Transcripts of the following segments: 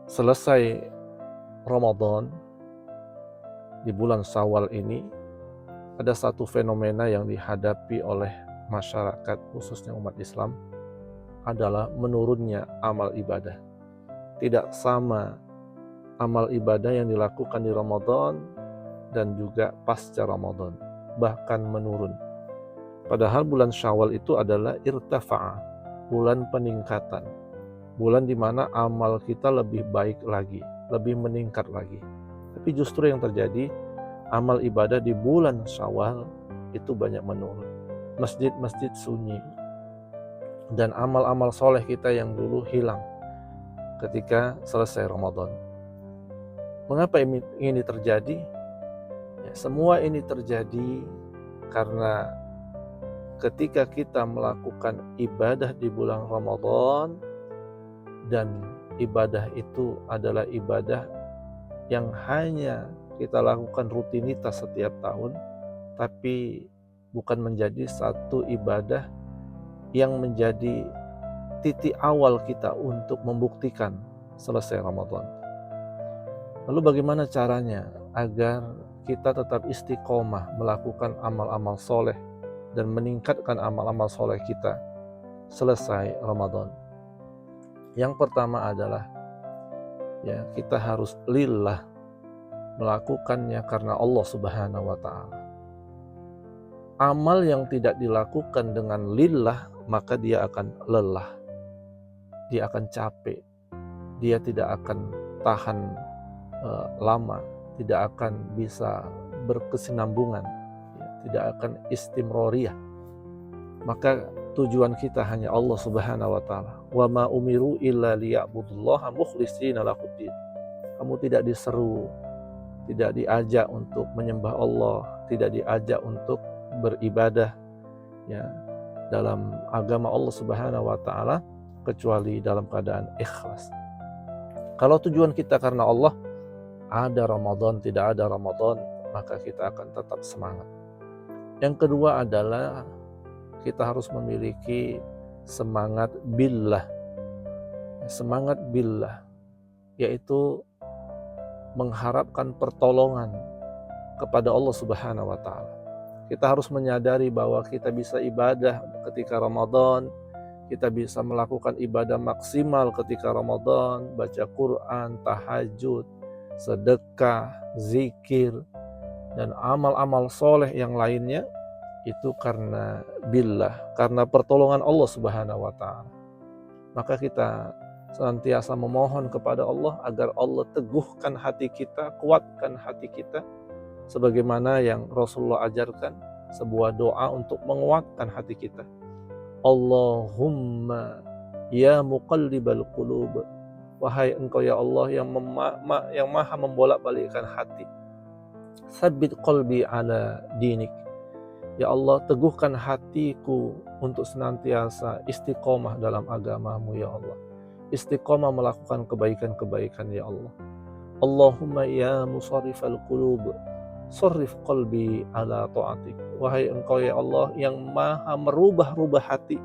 Selesai Ramadan, di bulan Syawal ini ada satu fenomena yang dihadapi oleh masyarakat, khususnya umat Islam, adalah menurunnya amal ibadah. Tidak sama amal ibadah yang dilakukan di Ramadan dan juga pasca Ramadan, bahkan menurun. Padahal bulan Syawal itu adalah irtafa'a, bulan peningkatan, bulan di mana amal kita lebih baik lagi, lebih meningkat lagi. Tapi justru yang terjadi, amal ibadah di bulan Syawal itu banyak menurun. Masjid-masjid sunyi, dan amal-amal soleh kita yang dulu hilang ketika selesai Ramadan. Mengapa ini terjadi? Ya, semua ini terjadi karena ketika kita melakukan ibadah di bulan Ramadan, dan ibadah itu adalah ibadah yang hanya kita lakukan rutinitas setiap tahun, tapi bukan menjadi satu ibadah yang menjadi titik awal kita untuk membuktikan selesai Ramadan. Lalu bagaimana caranya agar kita tetap istiqomah melakukan amal-amal soleh dan meningkatkan amal-amal soleh kita selesai Ramadan? Yang pertama adalah kita harus lillah, melakukannya karena Allah Subhanahu wa Ta'ala. Amal yang tidak dilakukan dengan lillah, maka dia akan lelah, dia akan capek, dia tidak akan tahan lama, tidak akan bisa berkesinambungan, tidak akan istimroriyah. Maka tujuan kita hanya Allah Subhanahu wa Ta'ala. Wa ma umiru illa liya'budullaha mukhlishina lahuddin. Kamu tidak diseru, tidak diajak untuk menyembah Allah, tidak diajak untuk beribadah dalam agama Allah Subhanahu wa Ta'ala kecuali dalam keadaan ikhlas. Kalau tujuan kita karena Allah, ada Ramadan, tidak ada Ramadan, maka kita akan tetap semangat. Yang kedua adalah kita harus memiliki semangat billah. Semangat billah yaitu mengharapkan pertolongan kepada Allah Subhanahu wa Ta'ala. Kita harus menyadari bahwa kita bisa ibadah ketika Ramadan, kita bisa melakukan ibadah maksimal ketika Ramadan, baca Quran, tahajud, sedekah, zikir, dan amal-amal soleh yang lainnya, itu karena billah, karena pertolongan Allah Subhanahu wa Ta'ala. Maka kita senantiasa memohon kepada Allah agar Allah teguhkan hati kita, kuatkan hati kita, sebagaimana yang Rasulullah ajarkan, sebuah doa untuk menguatkan hati kita. Allahumma ya muqallibal qulub, wahai Engkau ya Allah yang maha membolak-balikkan hati, tsabbit qalbi ala dinik. Ya Allah, teguhkan hatiku untuk senantiasa istiqomah dalam agamamu ya Allah, istiqomah melakukan kebaikan-kebaikan ya Allah. Allahumma ya musarrifal qulub, sarrif qalbi ala ta'atik. Wahai Engkau ya Allah yang maha merubah-rubah hati,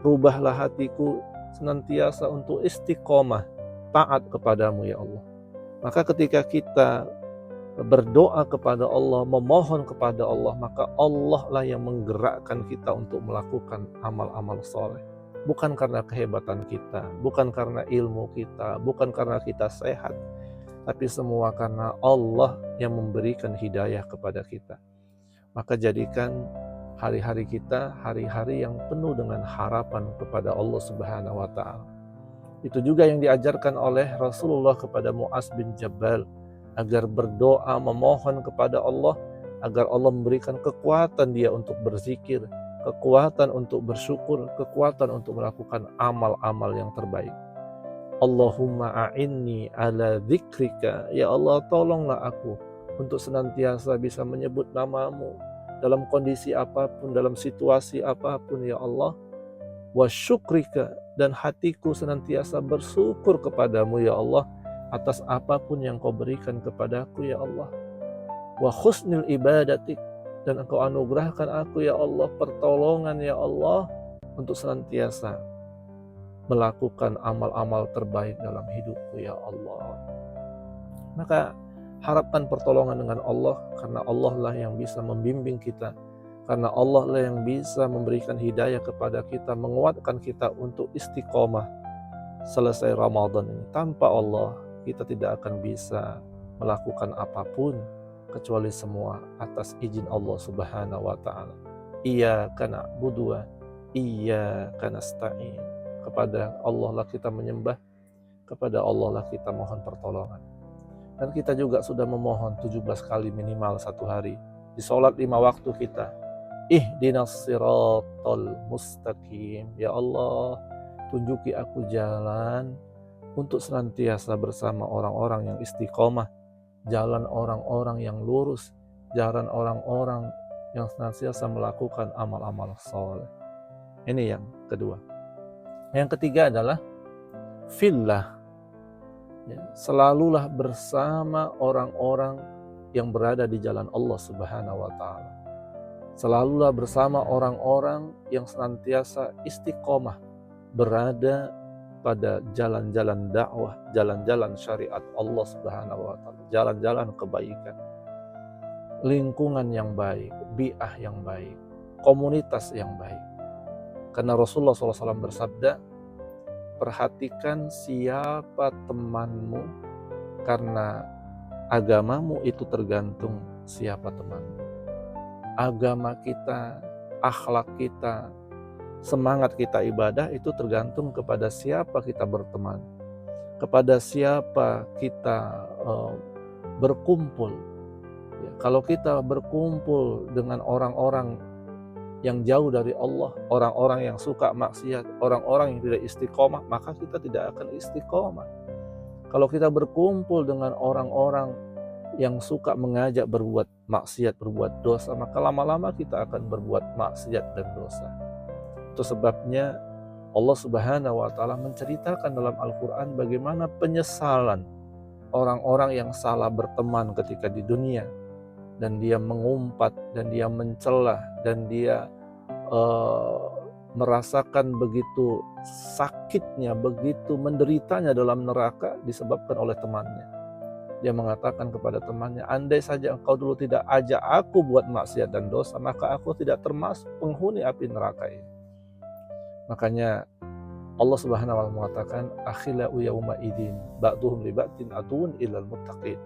rubahlah hatiku senantiasa untuk istiqomah taat kepadamu ya Allah. Maka ketika kita berdoa kepada Allah, memohon kepada Allah, maka Allah lah yang menggerakkan kita untuk melakukan amal-amal soleh. Bukan karena kehebatan kita, bukan karena ilmu kita, bukan karena kita sehat, tapi semua karena Allah yang memberikan hidayah kepada kita. Maka jadikan hari-hari kita hari-hari yang penuh dengan harapan kepada Allah Subhanahu wa Ta'ala. Itu juga yang diajarkan oleh Rasulullah kepada Mu'adz bin Jabal, agar berdoa memohon kepada Allah agar Allah memberikan kekuatan dia untuk berzikir, kekuatan untuk bersyukur, kekuatan untuk melakukan amal-amal yang terbaik. Allahumma a'inni ala dzikrika, ya Allah tolonglah aku untuk senantiasa bisa menyebut namamu dalam kondisi apapun, dalam situasi apapun ya Allah. Wa syukrika, dan hatiku senantiasa bersyukur kepadamu ya Allah atas apapun yang kau berikan kepadaku ya Allah. Wa husnil ibadatik, dan engkau anugerahkan aku ya Allah pertolongan ya Allah untuk senantiasa melakukan amal-amal terbaik dalam hidupku ya Allah. Maka harapkan pertolongan dengan Allah, karena Allah lah yang bisa membimbing kita, karena Allah lah yang bisa memberikan hidayah kepada kita, menguatkan kita untuk istiqomah selesai Ramadan ini. Tanpa Allah kita tidak akan bisa melakukan apapun kecuali semua atas izin Allah Subhanahu wa taala. Iyyaka na'budu wa iyyaka nasta'in. Kepada Allah lah kita menyembah, kepada Allah lah kita mohon pertolongan. Dan kita juga sudah memohon 17 kali minimal satu hari di sholat 5 waktu kita. Ihdinas siratal mustaqim. Ya Allah, tunjuki aku jalan untuk senantiasa bersama orang-orang yang istiqomah, jalan orang-orang yang lurus, jalan orang-orang yang senantiasa melakukan amal-amal soleh. Ini yang kedua. Yang ketiga adalah fillah. Ya, selalulah bersama orang-orang yang berada di jalan Allah Subhanahu wa taala. Selalulah bersama orang-orang yang senantiasa istiqomah berada pada jalan-jalan dakwah, jalan-jalan syariat Allah Subhanahu wa taala, jalan-jalan kebaikan. Lingkungan yang baik, bi'ah yang baik, komunitas yang baik. Karena Rasulullah SAW bersabda, perhatikan siapa temanmu, karena agamamu itu tergantung siapa temanmu. Agama kita, akhlak kita, semangat kita ibadah itu tergantung kepada siapa kita berteman, kepada siapa kita berkumpul. Ya, kalau kita berkumpul dengan orang-orang yang jauh dari Allah, orang-orang yang suka maksiat, orang-orang yang tidak istiqomah, maka kita tidak akan istiqomah. Kalau kita berkumpul dengan orang-orang yang suka mengajak berbuat maksiat, berbuat dosa, maka lama-lama kita akan berbuat maksiat dan dosa. Itu sebabnya Allah Subhanahu wa taala menceritakan dalam Al-Quran bagaimana penyesalan orang-orang yang salah berteman ketika di dunia, dan dia mengumpat, dan dia mencela, dan dia merasakan begitu sakitnya, begitu menderitanya dalam neraka disebabkan oleh temannya. Dia mengatakan kepada temannya, andai saja engkau dulu tidak ajak aku buat maksiat dan dosa, maka aku tidak termasuk penghuni api neraka ini. Makanya Allah Subhanahu wa taala mengatakan, akhilau yauma idzin ba'duhum li ba'din aduwwun illal muttaqin.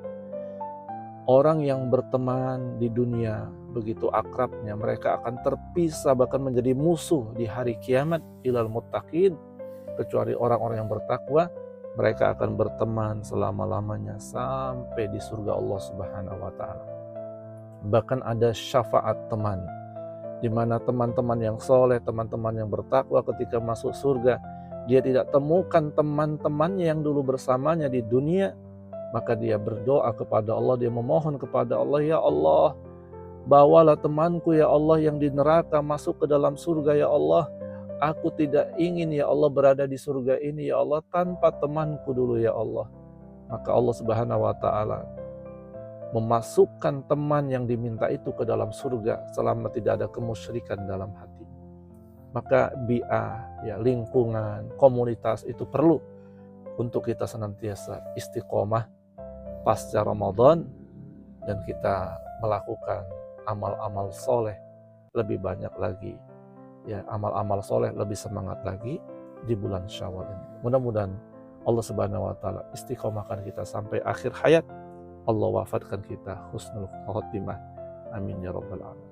Orang yang berteman di dunia begitu akrabnya, mereka akan terpisah bahkan menjadi musuh di hari kiamat ilal muttaqin, kecuali orang-orang yang bertakwa, mereka akan berteman selama-lamanya sampai di surga Allah Subhanahu wa taala. Bahkan ada syafaat teman, di mana teman-teman yang soleh, teman-teman yang bertakwa ketika masuk surga, dia tidak temukan teman-temannya yang dulu bersamanya di dunia, maka dia berdoa kepada Allah, dia memohon kepada Allah, ya Allah, bawalah temanku ya Allah yang di neraka masuk ke dalam surga ya Allah. Aku tidak ingin ya Allah berada di surga ini ya Allah tanpa temanku dulu ya Allah. Maka Allah Subhanahu wa taala memasukkan teman yang diminta itu ke dalam surga selama tidak ada kemusyrikan dalam hati. Maka bi'ah, ya, lingkungan, komunitas itu perlu untuk kita senantiasa istiqomah pasca Ramadan, dan kita melakukan amal-amal soleh lebih banyak lagi, ya, amal-amal soleh lebih semangat lagi di bulan Syawal ini. Mudah-mudahan Allah Subhanahu wa taala istiqomahkan kita sampai akhir hayat. Allah wafatkan kita husnul khotimah. Amin ya rabbal alamin.